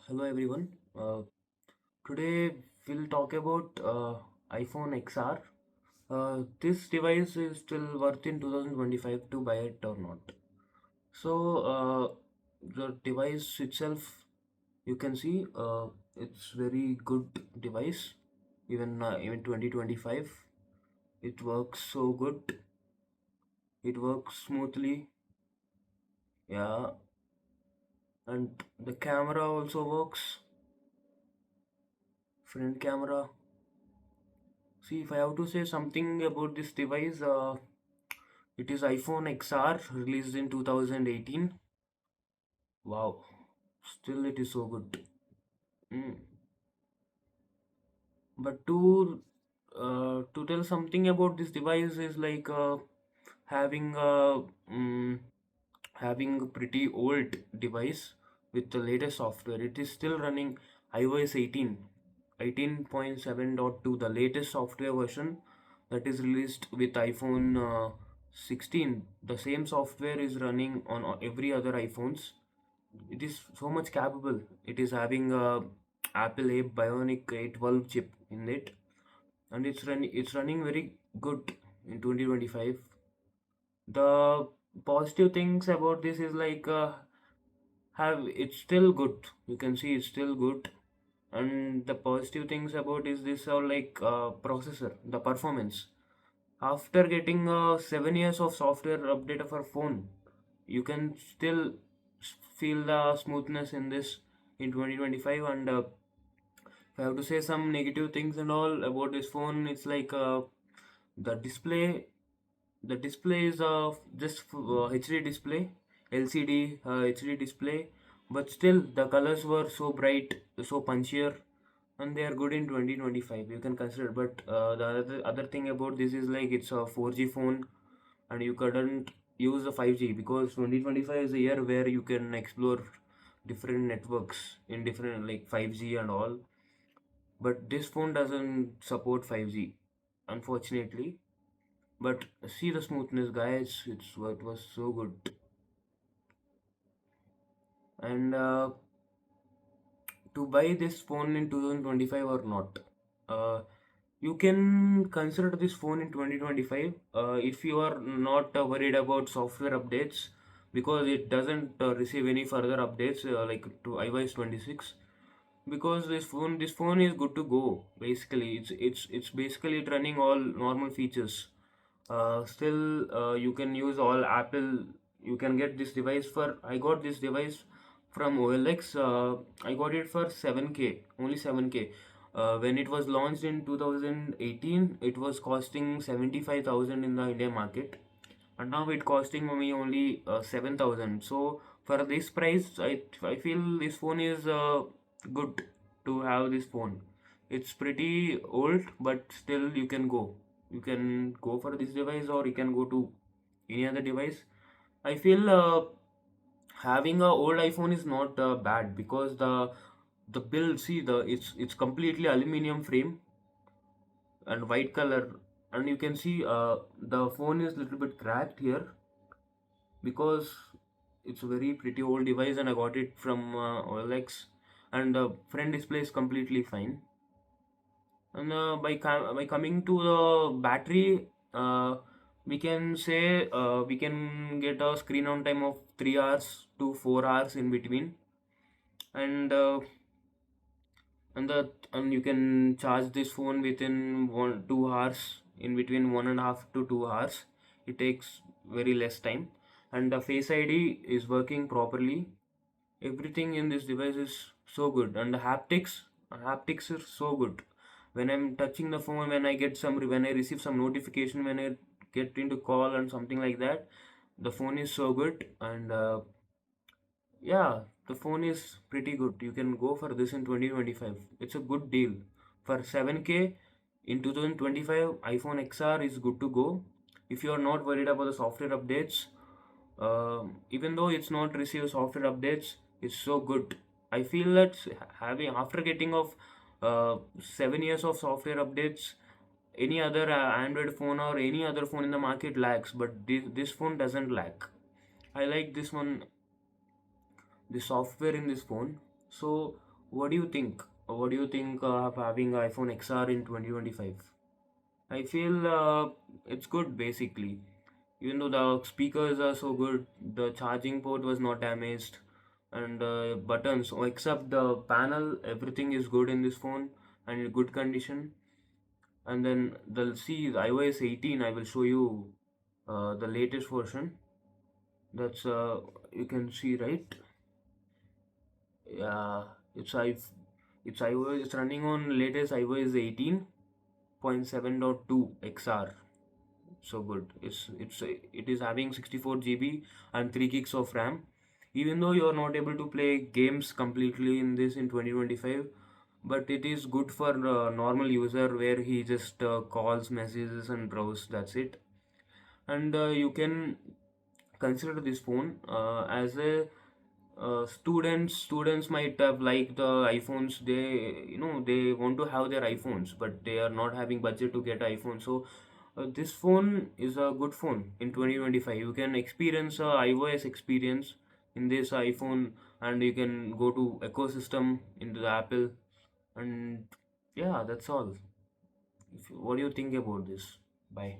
Hello everyone. Today we'll talk about iPhone XR. This device is still worth in 2025 to buy it or not. So the device itself, you can see it's very good device. Even 2025, it works so good. It works smoothly. Yeah, and the camera also works. Front camera. See, if I have to say something about this device, it is iPhone XR released in 2018. Wow, still it is so good. Mm. But to tell something about this device is like having a having a pretty old device with the latest software. It is still running iOS 18, 18.7.2, the latest software version that is released with iPhone 16. The same software is running on every other iPhones. It is so much capable. It is having a Apple A Bionic 812 chip in it, and it's running very good in 2025. The positive things about this is like have it's still good. You can see it's still good, and the positive things about is this are like processor, the performance. After getting 7 years of software update of our phone, you can still feel the smoothness in this in 2025. And if I have to say some negative things and all about this phone, it's like the display. The display is just HD display, LCD HD display, but still the colors were so bright, so punchier, and they are good in 2025. You can consider. But the other thing about this is like it's a 4G phone, and you couldn't use the 5G because 2025 is a year where you can explore different networks in different like 5G and all. But this phone doesn't support 5G, unfortunately. But see the smoothness, guys. It was so good. And to buy this phone in 2025 or not, uh, you can consider this phone in 2025 if you are not worried about software updates, because it doesn't receive any further updates like to iOS 26. Because this phone is good to go. Basically, it's basically running all normal features. Still, you can use all Apple. You can get this device for. I got this device from OLX. I got it for 7K, only 7K. When it was launched in 2018, it was costing 75,000 in the Indian market, and now it costing me only 7,000. So for this price, I feel this phone is good to have this phone. It's pretty old, but still you can go. You can go for this device, or you can go to any other device. I feel having a old iPhone is not bad, because the build, see the it's completely aluminum frame and white color, and you can see the phone is little bit cracked here because it's a very pretty old device, and I got it from OLX, and the front display is completely fine. And by coming to the battery, we can say we can get a screen on time of 3 hours to 4 hours in between. And and you can charge this phone within 1 2 hours, in between 1.5 to 2 hours. It takes very less time, and the Face ID is working properly. Everything in this device is so good, and the haptics is so good. When I'm touching the phone, when I receive some notification, when I get into call and something like that, the phone is so good. And yeah, the phone is pretty good. You can go for this in 2025. It's a good deal. For 7K in 2025, iPhone XR is good to go. If you are not worried about the software updates, even though it's not receive software updates, it's so good. I feel that having after getting of 7 years of software updates, any other Android phone or any other phone in the market lags, but this phone doesn't lag. I like this one, the software in this phone. So, what do you think? What do you think of having iPhone XR in 2025? I feel it's good basically. Even though the speakers are so good, the charging port was not damaged, and buttons, except the panel, everything is good in this phone and in good condition. And then the see the iOS 18. I will show you the latest version. That's you can see, right? Yeah, it's I it's iOS. It's running on latest iOS 18.7.2 XR. So good. It is having 64 GB and 3 gigs of RAM. Even though you are not able to play games completely in this in 2025, but it is good for a normal user where he just calls, messages, and browse. That's it. And you can consider this phone as a students might have liked the iPhones. They want to have their iPhones, but they are not having budget to get iPhone. So this phone is a good phone in 2025. You can experience a iOS experience in this iPhone, and you can go to ecosystem into the Apple. And yeah, that's all. What do you think about this? Bye.